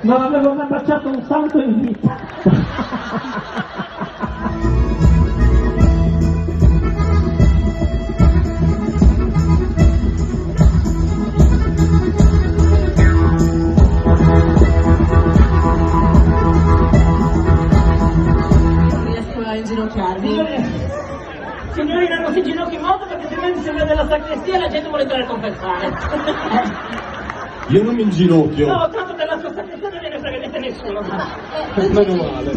Non avevo mai baciato un santo in vita. Non riesco a inginocchiarmi. Signorina, non si ginocchi in moto perché altrimenti sembra della sacrestia e la gente vuole entrare a confessare. Io non mi inginocchio. No, tanto della sua sacrestia non gliene frega niente nessuno. Meno male.